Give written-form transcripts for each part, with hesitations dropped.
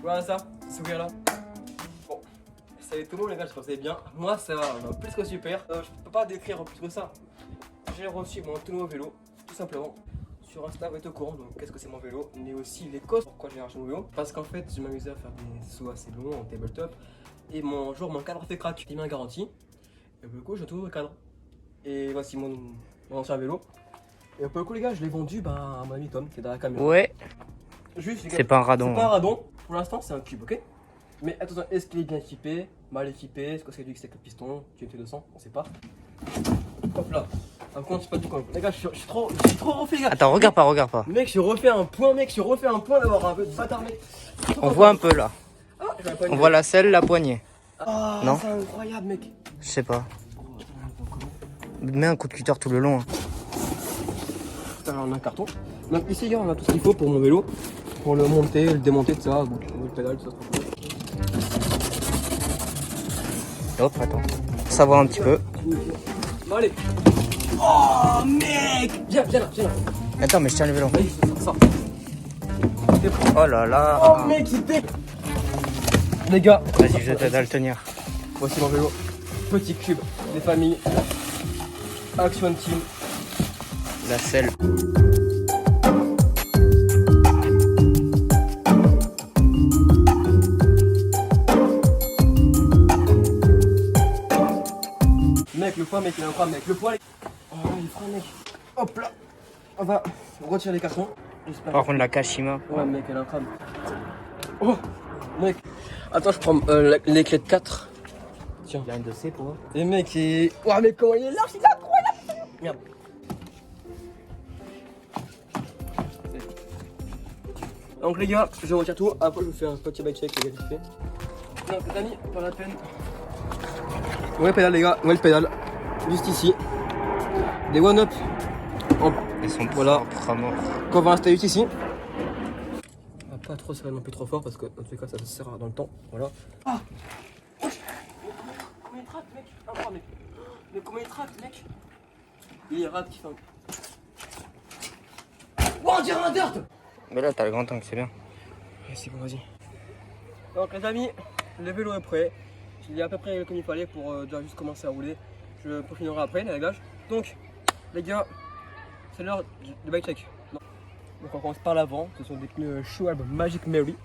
Voilà ça, ce sourire là. Bon, salut tout le monde les gars, j'espère que vous allez bien. Moi ça va plus que super. Je peux pas décrire plus que ça. J'ai reçu mon tout nouveau vélo, tout simplement. Sur Insta, vous êtes au courant, donc qu'est-ce que c'est mon vélo, mais aussi les causes pourquoi j'ai acheté mon vélo. Parce qu'en fait, je m'amusais à faire des sauts assez longs en tabletop. Et mon cadre fait crack, il m'a garanti. Et pour le coup, j'ai tout le cadre. Et voici mon ancien vélo. Et pour le coup, les gars, je l'ai vendu à mon ami Tom, qui est dans la caméra. Ouais. Juste, C'est pas un radon. C'est pas un radon. Pour l'instant, c'est un cube, ok? Mais attention, est-ce qu'il est bien équipé, mal équipé? Est-ce que c'est du avec le piston, du MT200? On sait pas. Hop là. Par contre, c'est pas du con. Les gars, je suis trop refait, les gars. Attends, regarde pas. Mec, j'ai refait un point, d'avoir un peu de bâtard, mec. On voit un peu là. Ah, j'ai un poignet. On voit la selle, la poignée. Ah, Non. c'est incroyable, mec. Je sais pas. Mets un coup de cutter tout le long. Hein. Putain, on a un carton. Donc ici, les gars, on a tout ce qu'il faut pour mon vélo. Pour le monter, le démonter, tout ça. Donc, le pédale, tout ça. Hop, attends. Ça va un petit peu. Bon, allez. Oh, mec. Viens là. Attends, mais je tiens le vélo. Vas-y, ça. Oh là là. Oh, mec, c'était. Les gars. Vas-y, je t'aide à le tenir. Voici mon vélo. Petit cube des familles. Action Team. La selle. Mec, le poids, mec, il est incroyable, mec. Le poids, oh, il est frais, mec. Hop là. On va retirer les cartons. Par contre, la Kashima. Ouais, mec, elle est incroyable. Oh, mec. Attends, je prends les clés de 4. Tiens. Il y a un dossier pour eux. Et mec, il... Oh, mais comment il est large, il est incroyable. Merde. Donc les gars, je retire tout. Après, je vous fais un petit bike check, les gars, vite fait. Donc les amis, pas la peine. Ouais, pédale, les gars. Ouais, le pédale. Juste ici. Des one-up. Ils sont voilà. propres à mort. Qu'on va installer juste ici. On va pas trop serrer non plus trop fort parce que dans tous les cas, ça se serre dans le temps. Voilà. Ah. Comment il traque, mec? Incroyable, mec. Mais comment il traque, mec? Il est rate qui fait un... Oh, on dirait un dirt. Mais là, t'as le grand tank, c'est bien. Ouais, c'est bon, vas-y. Donc les amis, le vélo est prêt. Il est à peu près comme il fallait pour déjà juste commencer à rouler. Je peaufinerai après les réglages. Donc les gars, c'est l'heure du bike check. Donc on commence par l'avant. Ce sont des pneus Schwalbe Magic Mary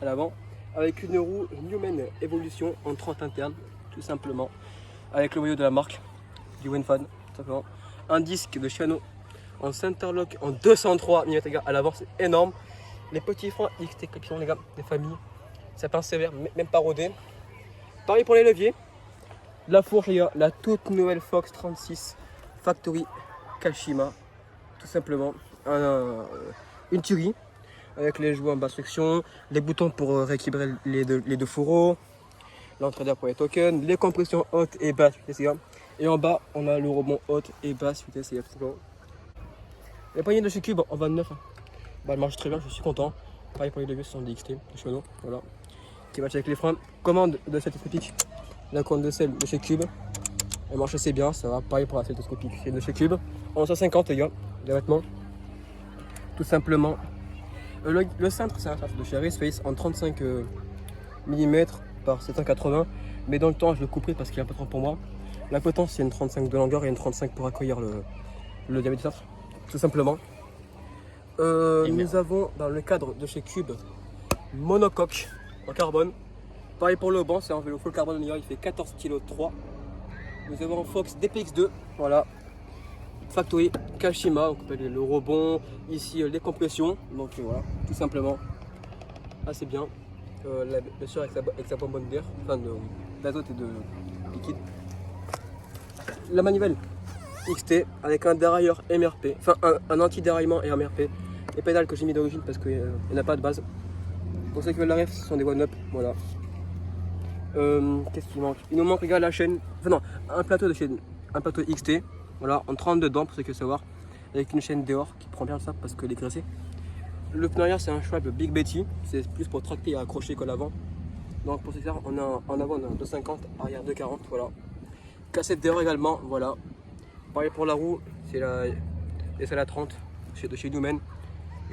à l'avant. Avec une roue Newman Evolution en 30 interne, tout simplement. Avec le maillot de la marque, du Wenfan, tout simplement. Un disque de Shimano en Centerlock en 203 mm à l'avant, c'est énorme. Les petits freins XT Clipson, les gars, des familles. Ça pince sévère, même pas rodé. Pareil pour les leviers. La fourche, les gars, la toute nouvelle Fox 36 Factory Kashima. Tout simplement. Une tuerie. Avec les jouets en basse section, les boutons pour rééquilibrer les deux fourreaux, l'entrée d'air pour les tokens, les compressions hautes et basses vitesse, les gars. Et en bas, on a le rebond haute et basse vitesse, les gars, tout simplement. Les poignées de chez Cube en 29. Bah, elle marche très bien, je suis content. Pareil pour les leviers, ce sont des XT de Shimano. Voilà. Qui match avec les freins. Commande de cette télescopique. La commande de celle de chez Cube. Elle marche assez bien, ça va. Pareil pour la télescopique. C'est de chez Cube. En 150, les gars, les vêtements. Tout simplement. Le cintre, c'est un cintre de chez Raceface en 35 mm par 780. Mais dans le temps, je le couperai parce qu'il est un peu trop pour moi. La potence, c'est une 35 de longueur et une 35 pour accueillir le diamètre du cintre. Tout simplement. Nous avons dans le cadre de chez Cube monocoque en carbone. Pareil pour le banc, c'est un vélo full carbone, il fait 14 kg 3. Nous avons un Fox DPX2, voilà. Factory Kashima, on peut le rebond, ici les compressions, donc voilà, tout simplement. Assez bien. Bien sûr avec sa bonbonne d'air, enfin d'azote et de liquide. La manivelle XT avec un dérailleur MRP, enfin un anti-déraillement et un MRP. Les pédales que j'ai mis d'origine parce qu'il n'y en a pas de base. Pour ceux qui veulent la ref, ce sont des one-up, voilà. Qu'est-ce qu'il manque? Il nous manque, les gars, la chaîne, enfin non, un plateau de chaîne, un plateau XT, voilà, en 32 dents pour ceux qui veulent savoir, avec une chaîne dehors qui prend bien le sable parce qu'elle est graissée. Le pneu arrière, c'est un Schwalbe Big Betty, c'est plus pour tracter et accrocher qu'en avant. Donc pour ce faire, on a en avant on a un 250, arrière 240, voilà. Cassette dehors également, voilà. Pareil pour la roue, c'est la SLA 30 de chez Newman.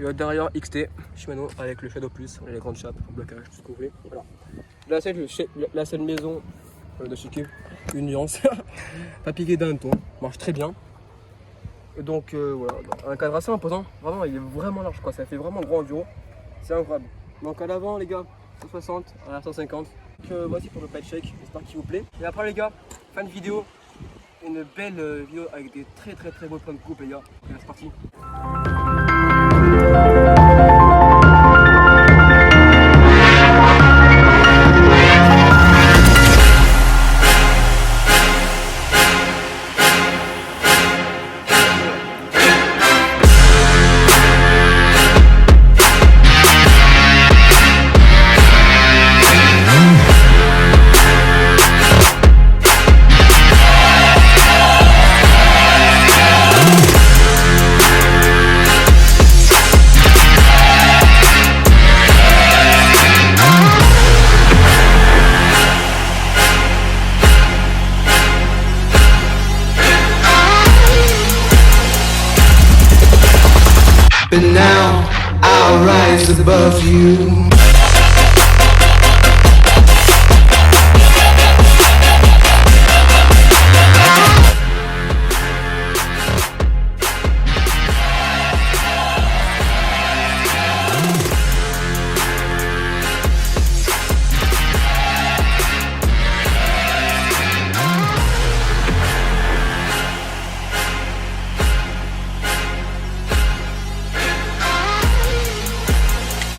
Et derrière XT, Shimano avec le Shadow Plus, les grandes chapes, blocage, tout ce que vous voulez. Voilà. La seule maison de chez Cube, une nuance, pas piqué d'un ton, marche très bien. Et donc voilà, un cadre assez imposant, vraiment il est vraiment large quoi, ça fait vraiment gros enduro, c'est incroyable. Donc à l'avant les gars, 160, à la 150. Donc voici pour le pad shake, j'espère qu'il vous plaît. Et après les gars, fin de vidéo, une belle vidéo avec des très beaux plans de coupe les gars. Et c'est parti. But now I'll rise above you.